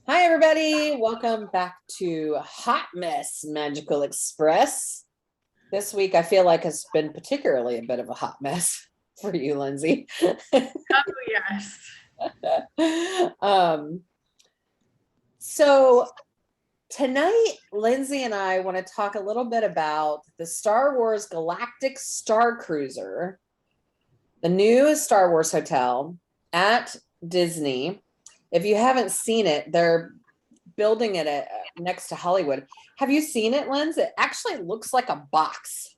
Hi, everybody. Welcome back to Hot Mess Magical Express. This week, I feel like has been particularly a bit of a hot mess for you, Lindsay. Oh, yes. um, so, tonight, Lindsay and I want to talk a little bit about the Star Wars Galactic Star Cruiser, the new Star Wars hotel at Disney. If you haven't seen it, they're building it next to Hollywood. Have you seen it, Linz? It actually looks like a box.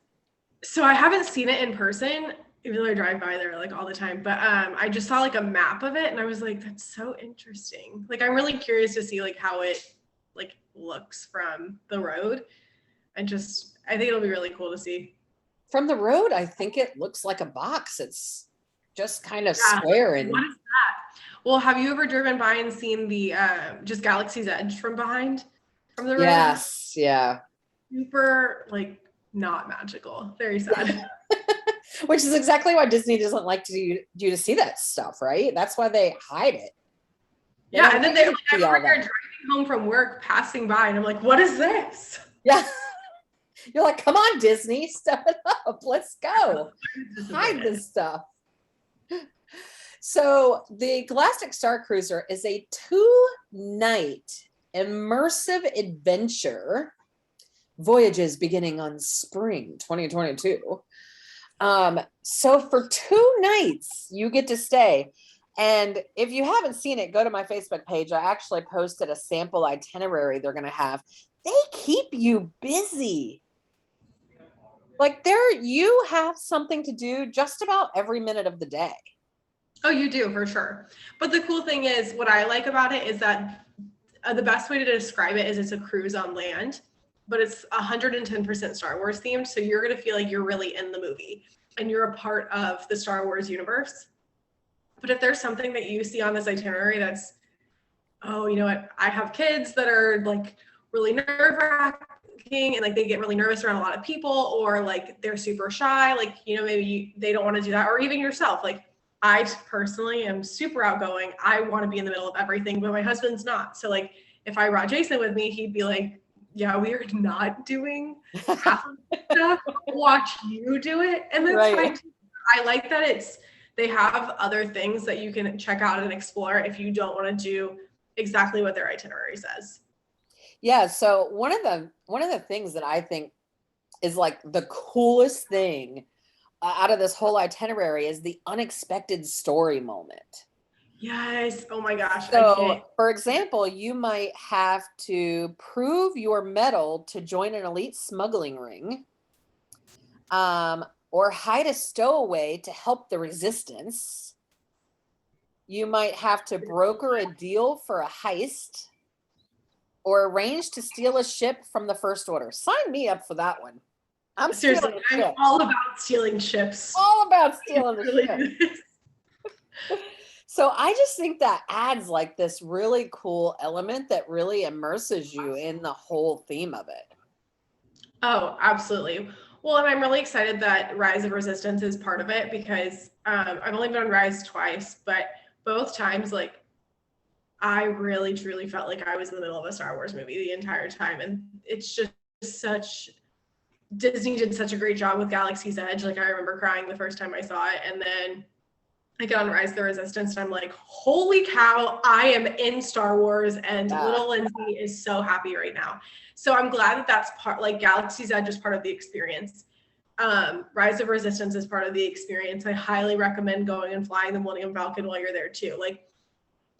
So I haven't seen it in person, even though I drive by there like all the time. But I just saw like a map of it, and I was like, "That's so interesting." Like, I'm really curious to see like how it like looks from the road, and just I think it'll be really cool to see. From the road, I think it looks like a box. It's just kind of Yeah. square What and is that? Well, have you ever driven by and seen the just Galaxy's Edge from behind, from the road? yes, yeah. Super like not magical. Very sad. Which is exactly why Disney doesn't like you to see that stuff, right? That's why they hide it. They Yeah, don't and then want they you like to I see remember all they're that. driving home from work, passing by, and I'm like, "What is this?" Yeah. You're like, come on, Disney, step it up. Let's go. Hide Disappointed. this stuff. So the Galactic Star Cruiser is a 2-night immersive adventure voyages beginning on spring 2022. So for 2 nights, you get to stay. And if you haven't seen it, go to my Facebook page. I actually posted a sample itinerary they're going to have. They keep you busy. Like you have something to do just about every minute of the day. Oh, you do for sure. But the cool thing is, what I like about it is that the best way to describe it is it's a cruise on land, but it's 110% Star Wars themed. So you're going to feel like you're really in the movie and you're a part of the Star Wars universe. But if there's something that you see on this itinerary that's, oh, you know what, I have kids that are like really nerve wracking and like they get really nervous around a lot of people, or like they're super shy, like, you know, they don't want to do that, or even yourself. Like, I personally am super outgoing. I want to be in the middle of everything, but my husband's not. So like if I brought Jason with me, he'd be like, yeah, we are not doing half of the stuff. I'll watch you do it. And that's fine Right. too. I like that they have other things that you can check out and explore if you don't want to do exactly what their itinerary says. Yeah, so one of the things that I think is like the coolest thing out of this whole itinerary is the unexpected story moment. Yes. Oh my gosh. I So, can't. for example, you might have to prove your mettle to join an elite smuggling ring, or hide a stowaway to help the resistance. You might have to broker a deal for a heist or arrange to steal a ship from the First Order. Sign me up for that one. I'm Seriously, stealing a I'm ship. all about stealing chips. All about stealing the Really ship. do this. So I just think that adds like this really cool element that really immerses you in the whole theme of it. Oh, absolutely. Well, and I'm really excited that Rise of Resistance is part of it because I've only been on Rise twice, but both times, like, I really truly felt like I was in the middle of a Star Wars movie the entire time. And it's just such, Disney did such a great job with Galaxy's Edge. Like, I remember crying the first time I saw it. And then I get on Rise of the Resistance and I'm like, holy cow, I am in Star Wars. And Yeah. little Lindsay is so happy right now. So I'm glad that that's part, like, Galaxy's Edge is part of the experience. Rise of Resistance is part of the experience. I highly recommend going and flying the Millennium Falcon while you're there too. Like,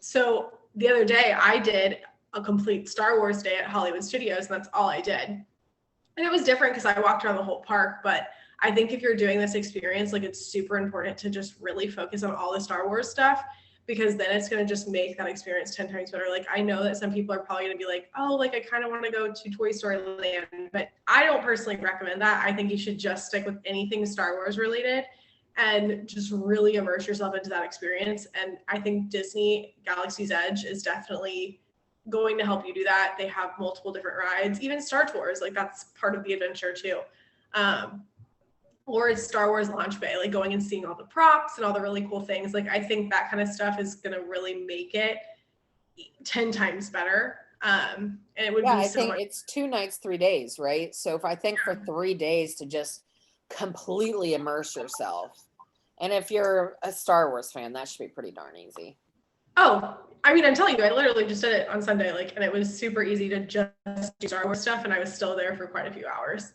so the other day I did a complete Star Wars day at Hollywood Studios, and that's all I did. And it was different because I walked around the whole park, but I think if you're doing this experience, like, it's super important to just really focus on all the Star Wars stuff, because then it's going to just make that experience 10 times better. Like, I know that some people are probably going to be like, oh, like, I kind of want to go to Toy Story Land, but I don't personally recommend that. I think you should just stick with anything Star Wars related and just really immerse yourself into that experience. And I think Disney Galaxy's Edge is definitely going to help you do that. They have multiple different rides, even Star Tours, like, that's part of the adventure too. Um, or it's Star Wars Launch Bay, like going and seeing all the props and all the really cool things. Like, I think that kind of stuff is going to really make it 10 times better. And it would Yeah, be I so think much. it's 2 nights, 3 days, right? So if I think for 3 days to just completely immerse yourself, and if you're a Star Wars fan, that should be pretty darn easy. Oh, I mean, I'm telling you, I literally just did it on Sunday, like, and it was super easy to just do Star Wars stuff, and I was still there for quite a few hours.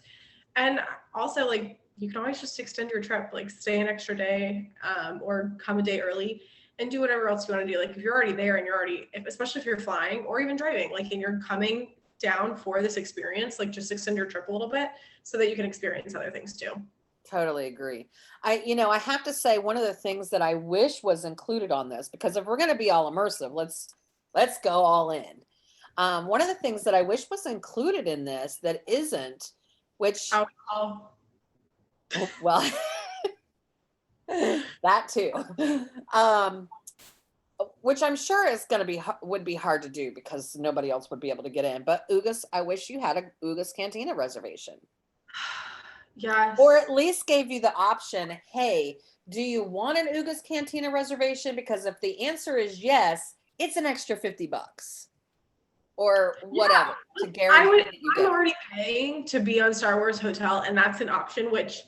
And also, like, you can always just extend your trip, like, stay an extra day, or come a day early and do whatever else you want to do. Like, if you're already there and you're already, especially if you're flying or even driving, like, and you're coming down for this experience, like, just extend your trip a little bit so that you can experience other things too. Totally agree. I have to say one of the things that I wish was included on this, because if we're going to be all immersive, let's go all in. One of the things that I wish was included in this that isn't, which Alcohol. well, that too, which I'm sure is going to would be hard to do because nobody else would be able to get in. But Ugas, I wish you had a Ugas Cantina reservation. Yes. Or at least gave you the option, hey, do you want an Ugas Cantina reservation? Because if the answer is yes, it's an extra $50 or whatever to guarantee that you I'm get. already paying to be on Star Wars Hotel, and that's an option, which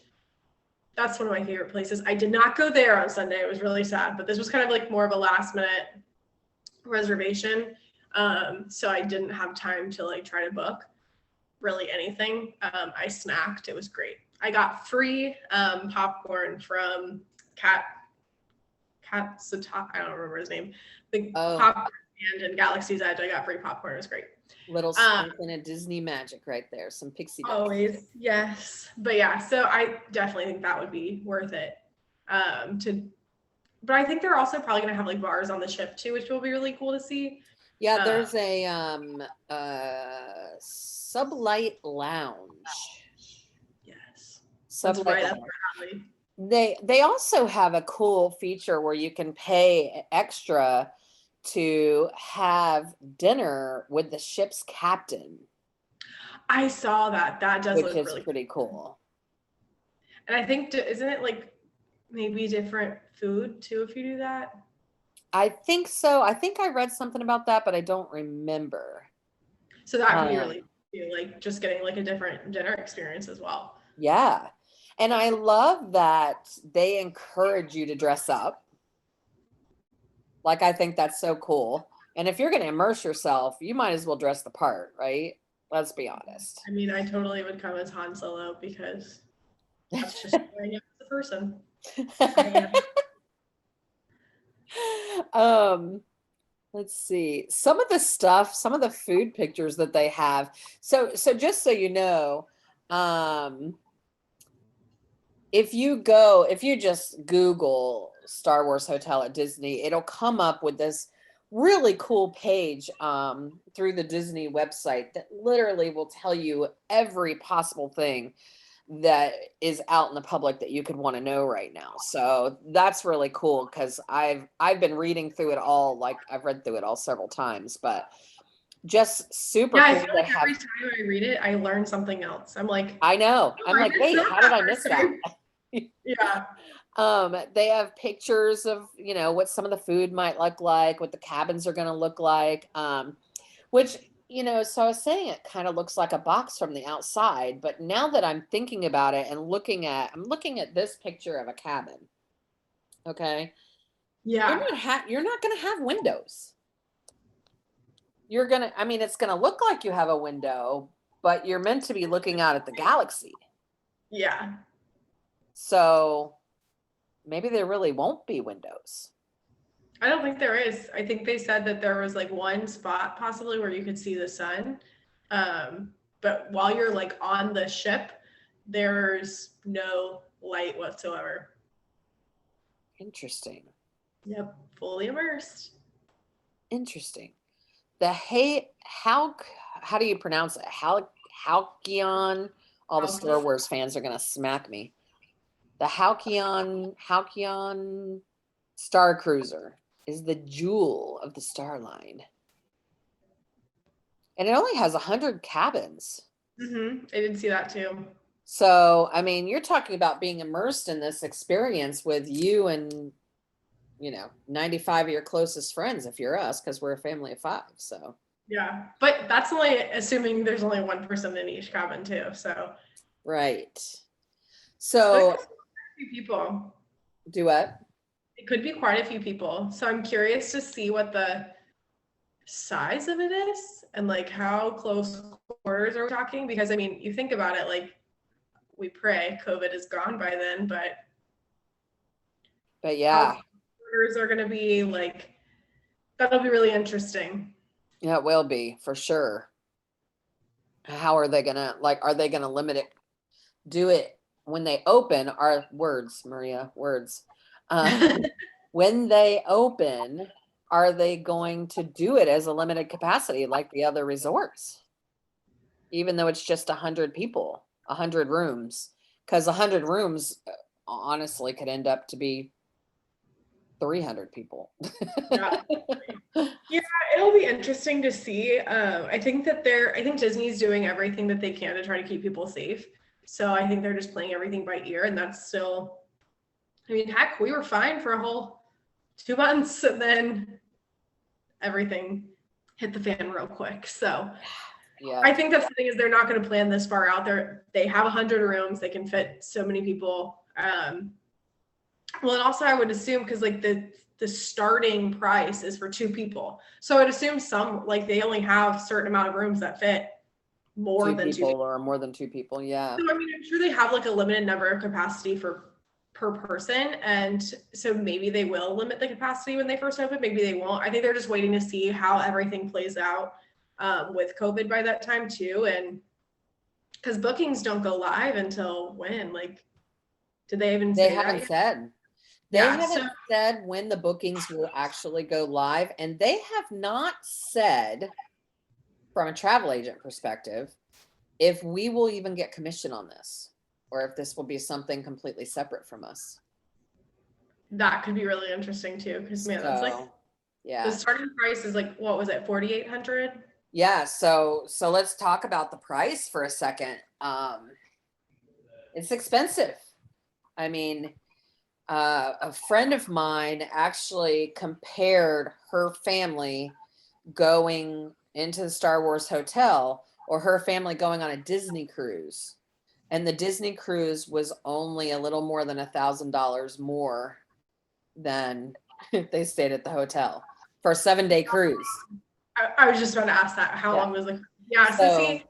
that's one of my favorite places. I did not go there on Sunday. It was really sad, but this was kind of like more of a last minute reservation. So I didn't have time to like try to book really anything. I snacked. It was great. I got free popcorn from Cat Sata. I don't remember his name. The popcorn stand in Galaxy's Edge. I got free popcorn. It was great. Little sprinkling of Disney magic right there. Some pixie dust. Always, yes. But yeah, so I definitely think that would be worth it. But I think they're also probably gonna have like bars on the ship too, which will be really cool to see. Yeah, there's a Sublight Lounge. Yes. Sublight right Lounge. They also have a cool feature where you can pay extra to have dinner with the ship's captain. I saw that. That does look really pretty cool. And I think, isn't it like maybe different food too if you do that? I think so. I think I read something about that, but I don't remember. So that can be really like just getting like a different dinner experience as well. Yeah. And I love that they encourage you to dress up. Like, I think that's so cool. And if you're going to immerse yourself, you might as well dress the part, right? Let's be honest. I mean, I totally would come as Han Solo because that's just who I am as a person. Let's see. Some of the food pictures that they have. So just so you know, if you just Google Star Wars Hotel at Disney, it'll come up with this really cool page through the Disney website that literally will tell you every possible thing that is out in the public that you could want to know right now. So that's really cool because I've been reading through it all. Like, I've read through it all several times, but just super cool. I feel like every time I read it, I learn something else. I'm like, I know. I'm like, wait, how did I miss that? Yeah. They have pictures of, what some of the food might look like, what the cabins are going to look like, which, so I was saying it kind of looks like a box from the outside, but now that I'm thinking about it and I'm looking at this picture of a cabin. Okay. Yeah. You're not going to have windows. It's going to look like you have a window, but you're meant to be looking out at the galaxy. Yeah. So maybe there really won't be windows. I don't think there is. I think they said that there was like one spot possibly where you could see the sun. But while you're like on the ship, there's no light whatsoever. Interesting. Yep. Fully immersed. Interesting. How do you pronounce it? Halcyon. All the Star Wars fans are going to smack me. The Halcyon Star Cruiser is the jewel of the Star Line. And it only has 100 cabins. Mm-hmm. I did see that too. So, you're talking about being immersed in this experience with you and, know, 95 of your closest friends if you're us, because we're a family of 5. So Yeah, but that's only assuming there's only one person in each cabin too. So right. so So it could be quite a few people. do what? It could be quite a few people. So I'm curious to see what the size of it is and like how close quarters are we talking? Because I mean, you think about it, like we pray COVID is gone by then, but Yeah, how quarters are going to be like, that'll be really interesting. yeah, it will be for sure. How are they gonna, like, are they gonna limit it? Do it when they open, our words, Maria, words. When they open, are they going to do it as a limited capacity like the other resorts? Even though it's just 100 people, 100 rooms, because 100 rooms honestly could end up to be 300 people. Yeah. Yeah, it'll be interesting to see. I think Disney's doing everything that they can to try to keep people safe. So I think they're just playing everything by ear, and that's still, I mean, heck, we were fine for a whole 2 months, and then everything hit the fan real quick. So Yeah. I think that's the thing, is they're not going to plan this far out there. They have 100 rooms, they can fit so many people. Well, and also I would assume, because like the starting price is for 2 people. So I'd assume some, like they only have a certain amount of rooms that fit more 2 than 2 people people. or more than 2 people. Yeah. So I mean, I'm sure they have like a limited number of capacity per person. And so maybe they will limit the capacity when they first open, maybe they won't. I think they're just waiting to see how everything plays out with COVID by that time too. And because bookings don't go live until when? Like, did they even They say that haven't yet? said. They Yeah, haven't said when the bookings will actually go live, and they have not said, from a travel agent perspective, if we will even get commission on this, or if this will be something completely separate from us. that could be really interesting too, because man, that's like, So, yeah. the starting price is like, what was it, 4,800? Yeah, so let's talk about the price for a second. It's expensive. I mean, a friend of mine actually compared her family going into the Star Wars hotel, or her family going on a Disney cruise, and the Disney cruise was only a little more than $1,000 more than they stayed at the hotel for a 7-day cruise. I was just about to ask that. How long was the, yeah, so see,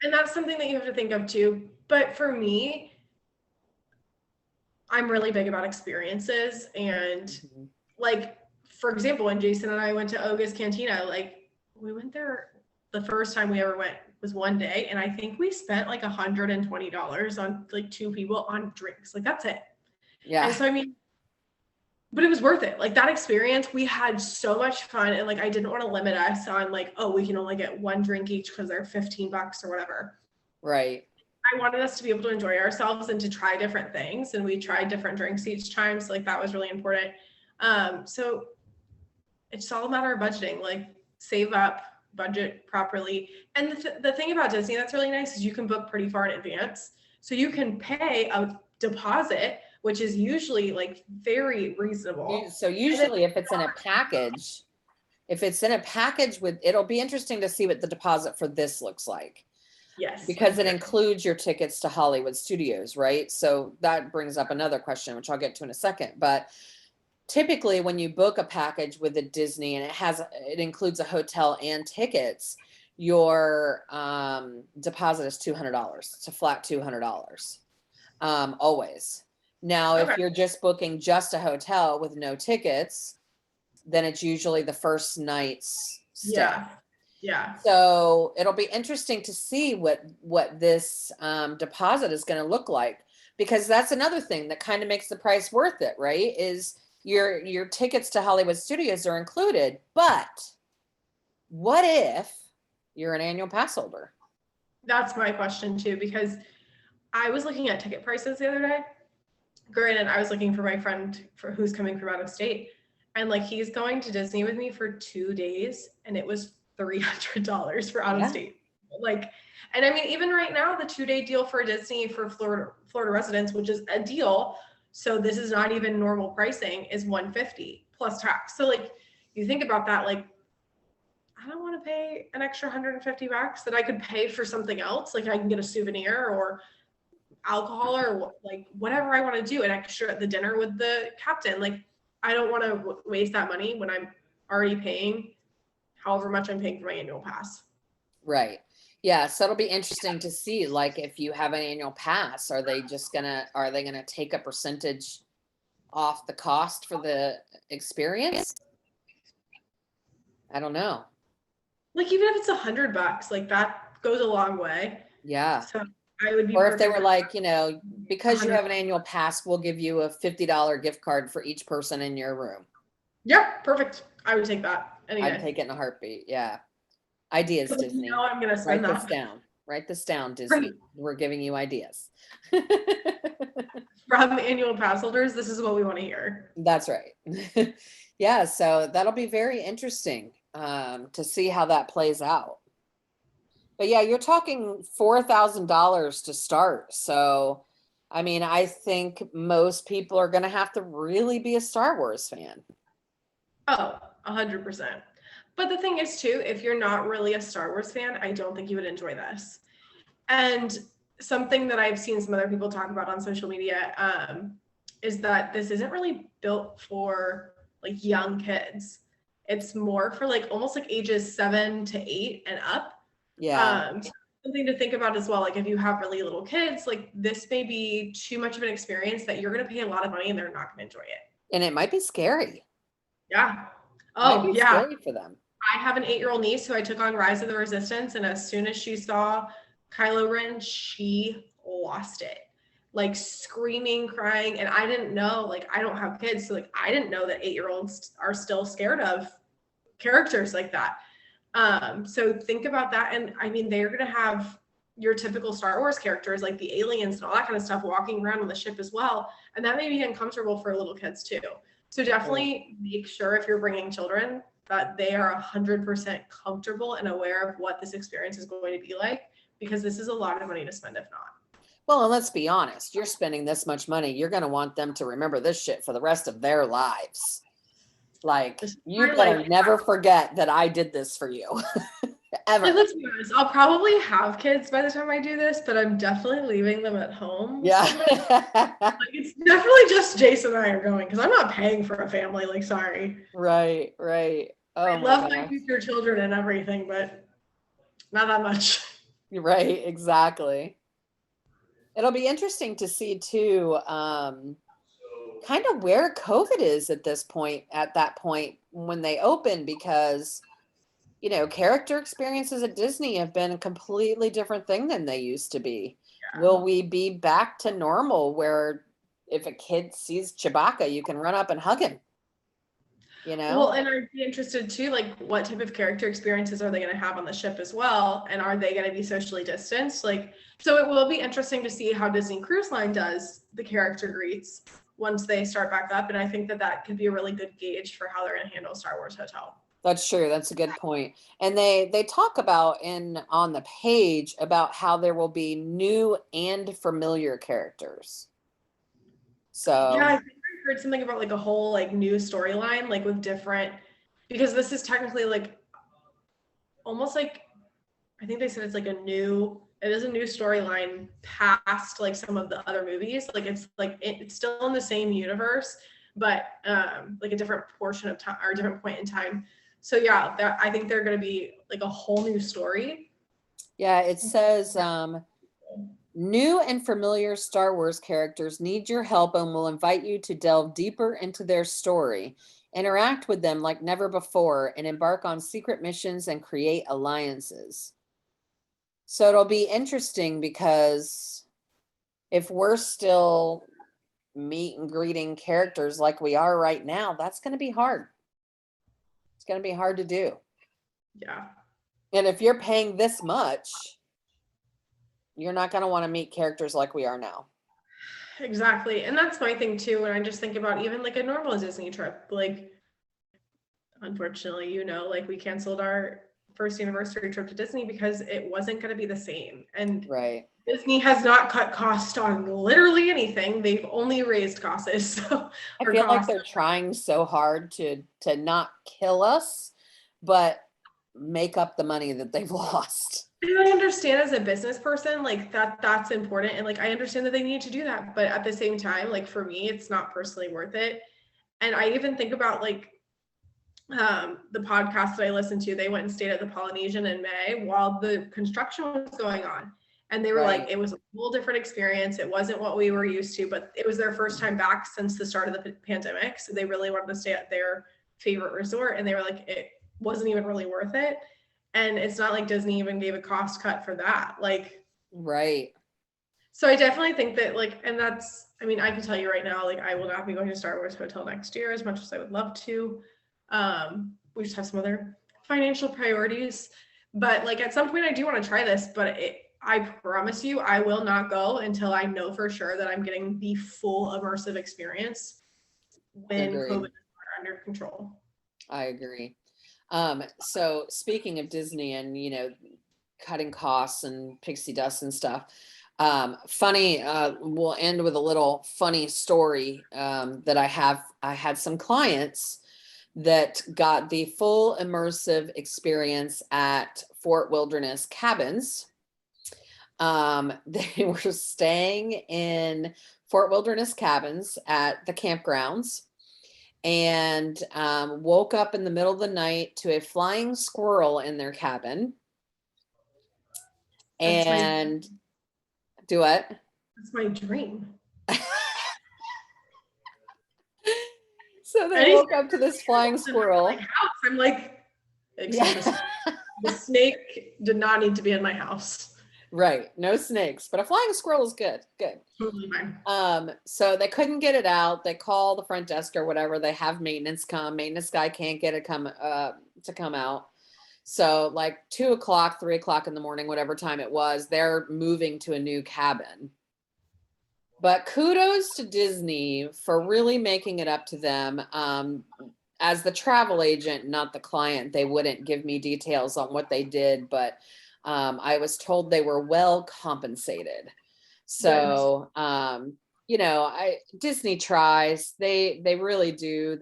and that's something that you have to think of too. But for me, I'm really big about experiences. And like, for example, when Jason and I went to Oga's Cantina, like we went there, the first time we ever went was one day. And I think we spent like $120 on like 2 people on drinks. Like that's it. Yeah. And so, I mean, but it was worth it. Like that experience, we had so much fun. And like, I didn't want to limit us on like, oh, we can only get 1 drink each because they're $15 or whatever. Right. I wanted us to be able to enjoy ourselves and to try different things. And we tried different drinks each time. So like that was really important. So it's all a matter of budgeting, like save up, budget properly. And the thing about Disney that's really nice is you can book pretty far in advance. So you can pay a deposit, which is usually like very reasonable. So usually if it's in a package, with, it'll be interesting to see what the deposit for this looks like. Yes. Because it includes your tickets to Hollywood Studios, right? So that brings up another question, which I'll get to in a second. But typically when you book a package with a Disney and it includes a hotel and tickets, your deposit is $200. It's a flat $200, always. Now, if you're just booking just a hotel with no tickets, then it's usually the first night's stay. Yeah. So it'll be interesting to see what this deposit is going to look like, because that's another thing that kind of makes the price worth it, right? Is your tickets to Hollywood Studios are included, but what if you're an annual pass holder? That's my question too, because I was looking at ticket prices the other day. Granted, I was looking for my friend who's coming from out of state, and like he's going to Disney with me for 2 days, and it was $300 for out of state. Like, and I mean, even right now, the 2-day deal for Disney for Florida residents, which is a deal, So this is not even normal pricing, is $150 plus tax. So like you think about that, like I don't want to pay an extra $150 that I could pay for something else. Like I can get a souvenir or alcohol or like whatever I want to do, an extra at the dinner with the captain. Like I don't want to waste that money when I'm already paying however much I'm paying for my annual pass. Right. Yeah. So it'll be interesting to see, like, if you have an annual pass, are they gonna take a percentage off the cost for the experience? I don't know. Like even if it's $100, like that goes a long way. Yeah. So I would be Or if they were perfect. like, you know, because you 100. have an annual pass, we'll give you a $50 gift card for each person in your room. Yeah, perfect. I would take that any I'd day. take it in a heartbeat. Yeah. Ideas, Because Disney. I'm gonna Write spend this that. down. Write this down, Disney. We're giving you ideas. From annual pass holders, this is what we want to hear. That's right. Yeah, so that'll be very interesting to see how that plays out. But yeah, you're talking $4,000 to start. So, I mean, I think most people are going to have to really be a Star Wars fan. Oh, 100%. But the thing is too, if you're not really a Star Wars fan, I don't think you would enjoy this. And something that I've seen some other people talk about on social media is that this isn't really built for like young kids. It's more for like almost like ages 7 to 8 and up. Yeah. So something to think about as well. Like if you have really little kids, like this may be too much of an experience that you're going to pay a lot of money and they're not going to enjoy it. And it might be scary. Yeah. Might Oh, be yeah. scary for them. I have an 8-year-old niece who I took on Rise of the Resistance, and as soon as she saw Kylo Ren, she lost it. Like screaming, crying. And I didn't know, like, I don't have kids, so like I didn't know that 8-year-olds are still scared of characters like that. So think about that. And I mean, they're gonna have your typical Star Wars characters like the aliens and all that kind of stuff walking around on the ship as well. And that may be uncomfortable for little kids too. So definitely make sure if you're bringing children that they are 100% comfortable and aware of what this experience is going to be like, because this is a lot of money to spend if not. Well, and let's be honest, you're spending this much money, you're going to want them to remember this shit for the rest of their lives. Like, you better never forget that I did this for you. Ever. Like, let's be honest, I'll probably have kids by the time I do this, but I'm definitely leaving them at home. Yeah. Like, it's definitely just Jason and I are going because I'm not paying for a family. Like, sorry. Right. Oh, I love my future children and everything, but not that much. Right, exactly. It'll be interesting to see too, kind of where COVID is at that point when they open, because you know, character experiences at Disney have been a completely different thing than they used to be. Yeah. Will we be back to normal where if a kid sees Chewbacca, you can run up and hug him? You know? Well, and I'd be interested too, like what type of character experiences are they going to have on the ship as well? And are they going to be socially distanced? Like, so it will be interesting to see how Disney Cruise Line does the character greets once they start back up. And I think that could be a really good gauge for how they're going to handle Star Wars Hotel. That's true. That's a good point. And they talk about on the page about how there will be new and familiar characters. So yeah, I think I heard something about like a whole like new storyline, like with different, because this is technically like almost like, I think they said it's like it is a new storyline past like some of the other movies. Like it's still in the same universe, but like a different portion of time or a different point in time. So yeah, I think they're going to be like a whole new story. Yeah, it says new and familiar Star Wars characters need your help and will invite you to delve deeper into their story, interact with them like never before, and embark on secret missions and create alliances. So it'll be interesting because if we're still meet and greeting characters like we are right now, that's going to be hard. It's going to be hard to do. Yeah. And if you're paying this much, you're not going to want to meet characters like we are now. Exactly. And that's my thing too. When I just think about even like a normal Disney trip, like unfortunately, like we canceled our first anniversary trip to Disney because it wasn't going to be the same. And Right. Disney has not cut costs on literally anything. They've only raised costs. So, I or feel like costs. they're trying so hard to not kill us, but make up the money that they've lost. And I understand as a business person, like that's important. And like, I understand that they need to do that. But at the same time, like for me, it's not personally worth it. And I even think about like the podcast that I listened to, they went and stayed at the Polynesian in May while the construction was going on. And they were Right. like, it was a whole different experience. It wasn't what we were used to, but it was their first time back since the start of the pandemic. So they really wanted to stay at their favorite resort. And they were like, it wasn't even really worth it. And it's not like Disney even gave a cost cut for that. Like, Right. so I definitely think that like, and that's, I mean, I can tell you right now, like I will not be going to Star Wars Hotel next year as much as I would love to. We just have some other financial priorities, but like at some point I do want to try this, but I promise you, I will not go until I know for sure that I'm getting the full immersive experience when Agreed. COVID is under control. I agree. So speaking of Disney and, cutting costs and pixie dust and stuff, funny, we'll end with a little funny story, that I had some clients that got the full immersive experience at Fort Wilderness Cabins. They were staying in Fort Wilderness Cabins at the campgrounds and woke up in the middle of the night to a flying squirrel in their cabin. And do what? That's my dream. So they woke up to this flying squirrel. My house. I'm like, the snake did not need to be in my house. Right. No snakes, but a flying squirrel is good. Good. Totally fine. So they couldn't get it out. They call the front desk or whatever. They have maintenance come. Maintenance guy can't get it to come out. So like 2 o'clock, 3 o'clock in the morning, whatever time it was, they're moving to a new cabin. But kudos to Disney for really making it up to them. As the travel agent, not the client, they wouldn't give me details on what they did, but I was told they were well compensated. So, Disney tries, they really do.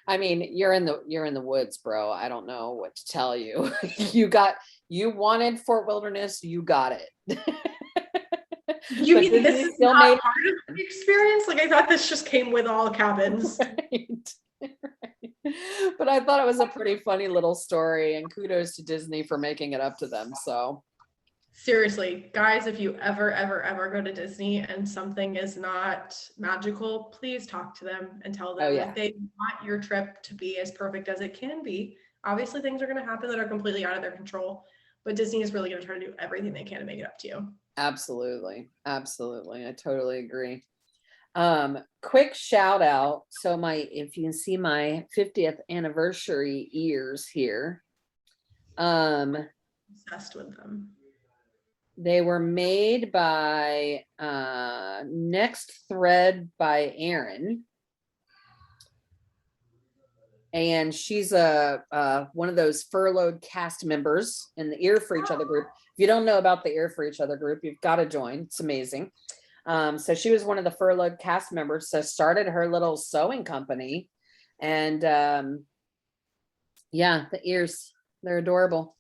I mean, you're in the woods, bro. I don't know what to tell you. You wanted Fort Wilderness, you got it. You mean this is still not part of the experience? Like I thought this just came with all cabins. Right. But I thought it was a pretty funny little story, and kudos to Disney for making it up to them. So seriously, guys, if you ever go to Disney and something is not magical, please talk to them and tell them that they want your trip to be as perfect as it can be. Obviously, things are going to happen that are completely out of their control, but Disney is really going to try to do everything they can to make it up to you. Absolutely. Absolutely. I totally agree. Quick shout out. So if you can see my 50th anniversary ears here. Obsessed with them. They were made by Next Thread by Erin. And she's one of those furloughed cast members in the Ear for Each Other group. If you don't know about the Ear for Each Other group, you've got to join. It's amazing. So she was one of the furloughed cast members, so started her little sewing company. And the ears, they're adorable.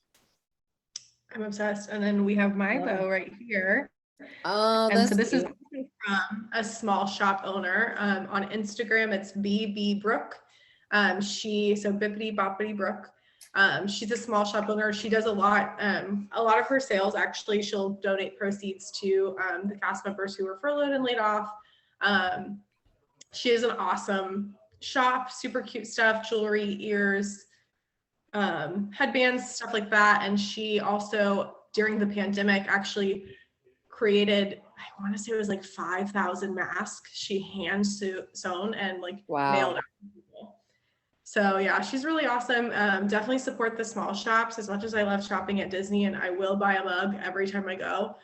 I'm obsessed. And then we have my bow right here. Oh, and so this is from a small shop owner. On Instagram, it's BB Brooke. Bippity Boppity Brooke. She's a small shop owner. She does a lot of her sales, actually, she'll donate proceeds to the cast members who were furloughed and laid off. She is an awesome shop, super cute stuff, jewelry, ears, headbands, stuff like that. And she also, during the pandemic, actually created, I want to say it was like 5,000 masks she hand sewn and mailed out to people. So yeah, she's really awesome. Definitely support the small shops as much as I love shopping at Disney, and I will buy a mug every time I go.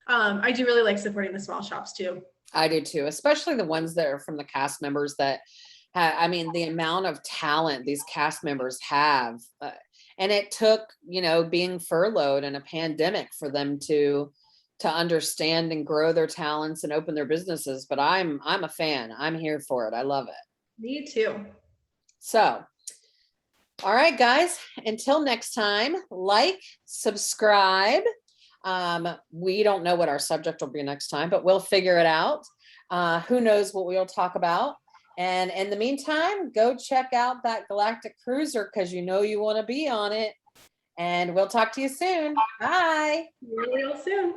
I do really like supporting the small shops too. I do too, especially the ones that are from the cast members that I mean, the amount of talent these cast members have, and it took, being furloughed in a pandemic for them to understand and grow their talents and open their businesses. But I'm a fan. I'm here for it. I love it. Me too. So, all right, guys, until next time, like, subscribe. We don't know what our subject will be next time, but we'll figure it out. Who knows what we'll talk about. And in the meantime, go check out that Galactic Cruiser because you want to be on it. And we'll talk to you soon. Bye. Real soon.